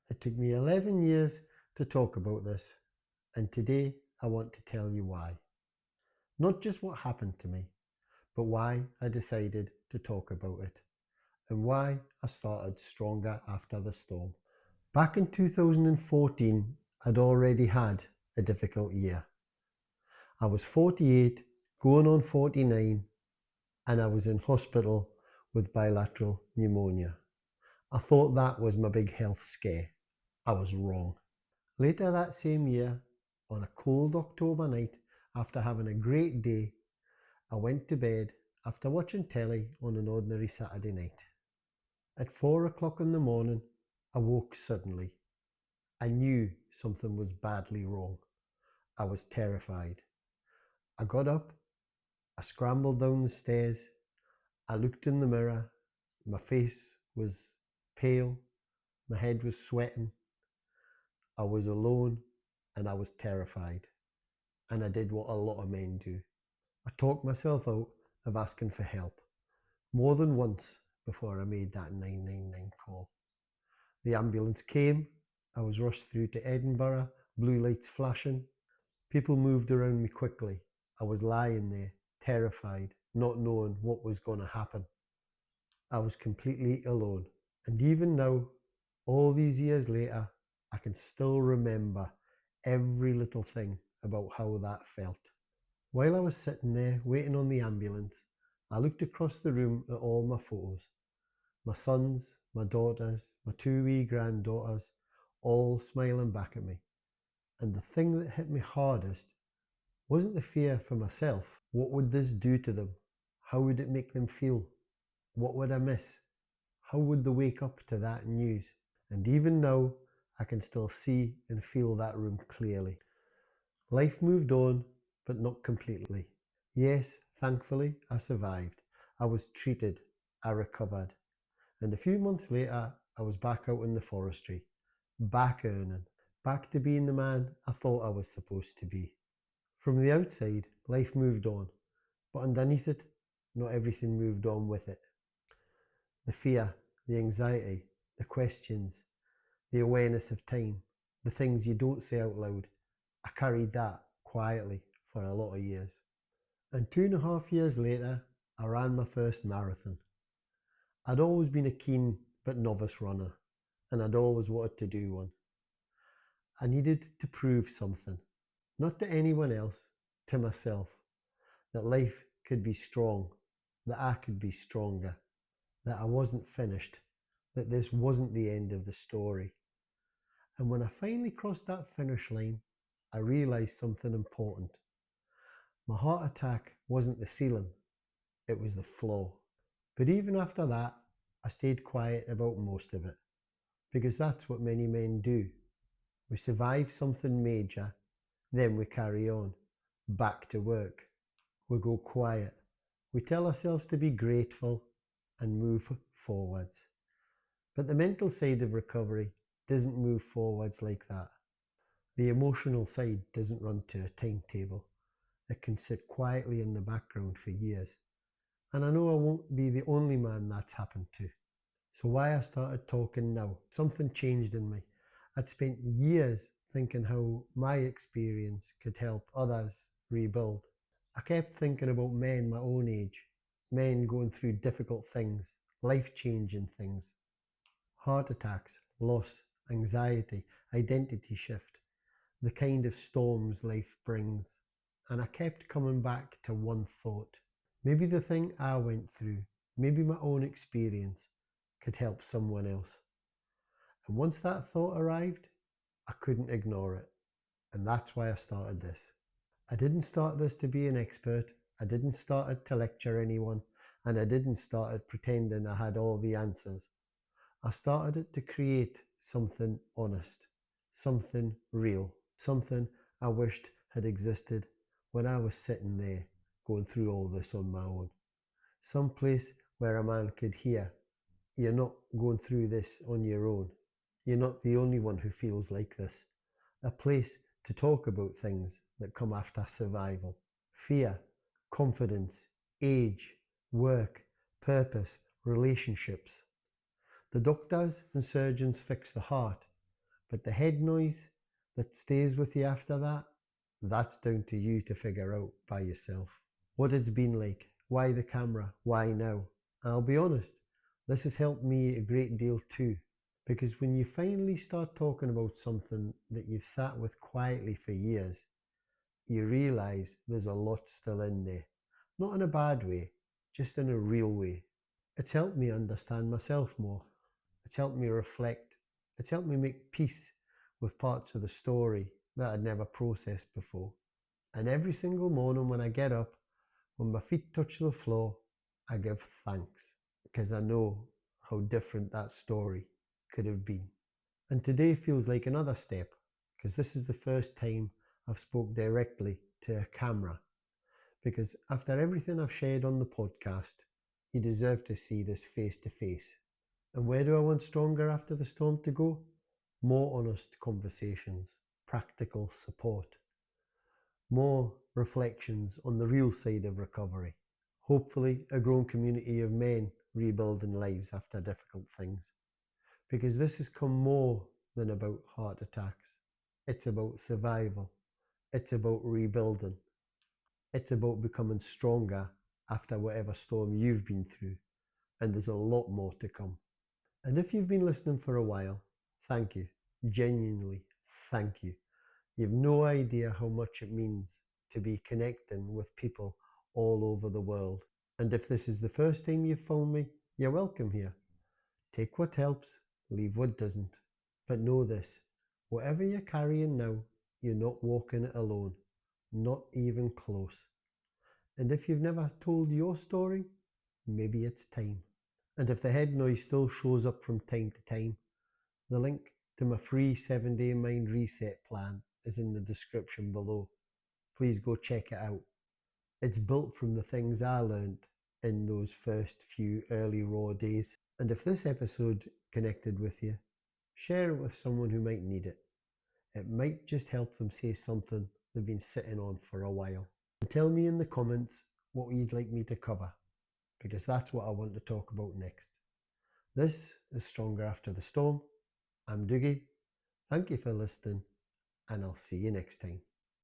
It took me 11 years to talk about this, and today I want to tell you why. Not just what happened to me, but why I decided to talk about it, and why I started stronger after the storm. Back in 2014, I'd already had a difficult year. I was 48, going on 49, and I was in hospital with bilateral pneumonia. I thought that was my big health scare. I was wrong. Later that same year, on a cold October night, after having a great day, I went to bed after watching telly on an ordinary Saturday night. At 4 o'clock in the morning, I woke suddenly. I knew something was badly wrong. I was terrified. I got up, I scrambled down the stairs, I looked in the mirror. My face was pale, my head was sweating. I was alone and I was terrified. And I did what a lot of men do. I talked myself out of asking for help more than once before I made that 999 call. The ambulance came. I was rushed through to Edinburgh, blue lights flashing. People moved around me quickly. I was lying there, terrified, not knowing what was going to happen. I was completely alone. And even now, all these years later, I can still remember every little thing about how that felt. While I was sitting there waiting on the ambulance, I looked across the room at all my photos. My sons, my daughters, my two wee granddaughters, all smiling back at me. And the thing that hit me hardest wasn't the fear for myself. What would this do to them? How would it make them feel? What would I miss? How would they wake up to that news? And even now, I can still see and feel that room clearly. Life moved on, but not completely. Yes, thankfully, I survived. I was treated. I recovered. And a few months later, I was back out in the forestry, back earning, back to being the man I thought I was supposed to be. From the outside, life moved on, but underneath it, not everything moved on with it. The fear, the anxiety, the questions, the awareness of time, the things you don't say out loud, I carried that quietly for a lot of years. And 2.5 years later, I ran my first marathon. I'd always been a keen but novice runner, and I'd always wanted to do one. I needed to prove something, not to anyone else, to myself, that life could be strong, that I could be stronger, that I wasn't finished, that this wasn't the end of the story. And when I finally crossed that finish line, I realised something important. My heart attack wasn't the ceiling, it was the floor. But even after that, I stayed quiet about most of it, because that's what many men do. We survive something major, then we carry on, back to work. We go quiet. We tell ourselves to be grateful and move forwards. But the mental side of recovery doesn't move forwards like that. The emotional side doesn't run to a timetable. It can sit quietly in the background for years. And I know I won't be the only man that's happened to. So why I started talking now? Something changed in me. I'd spent years thinking how my experience could help others rebuild. I kept thinking about men my own age, men going through difficult things, life-changing things, heart attacks, loss, anxiety, identity shift, the kind of storms life brings. And I kept coming back to one thought. Maybe the thing I went through, maybe my own experience, could help someone else. And once that thought arrived, I couldn't ignore it. And that's why I started this. I didn't start this to be an expert. I didn't start it to lecture anyone. And I didn't start it pretending I had all the answers. I started it to create something honest, something real, something I wished had existed when I was sitting there going through all this on my own. Some place where a man could hear, you're not going through this on your own. You're not the only one who feels like this. A place to talk about things that come after survival. Fear, confidence, age, work, purpose, relationships. The doctors and surgeons fix the heart. But the head noise that stays with you after that, that's down to you to figure out by yourself. What it's been like, why the camera, why now? I'll be honest, this has helped me a great deal too. Because when you finally start talking about something that you've sat with quietly for years, you realise there's a lot still in there. Not in a bad way, just in a real way. It's helped me understand myself more. It's helped me reflect. It's helped me make peace with parts of the story that I'd never processed before. And every single morning when I get up, when my feet touch the floor, I give thanks because I know how different that story could have been. And today feels like another step because this is the first time I've spoke directly to a camera. Because after everything I've shared on the podcast, you deserve to see this face to face. And where do I want Stronger After the Storm to go? More honest conversations, practical support, more reflections on the real side of recovery. Hopefully, a growing community of men rebuilding lives after difficult things. Because this has come more than about heart attacks. It's about survival. It's about rebuilding. It's about becoming stronger after whatever storm you've been through. And there's a lot more to come. And if you've been listening for a while, thank you. Genuinely, thank you. You've no idea how much it means to be connecting with people all over the world. And if this is the first time you've found me, you're welcome here. Take what helps, leave what doesn't. But know this, whatever you're carrying now, you're not walking it alone. Not even close. And if you've never told your story, maybe it's time. And if the head noise still shows up from time to time, the link to my free 7-day mind reset plan is in the description below. Please go check it out. It's built from the things I learned in those first few early raw days. And if this episode connected with you, share it with someone who might need it. It might just help them say something they've been sitting on for a while. And tell me in the comments what you'd like me to cover, because that's what I want to talk about next. This is Stronger After the Storm. I'm Dougie. Thank you for listening, and I'll see you next time.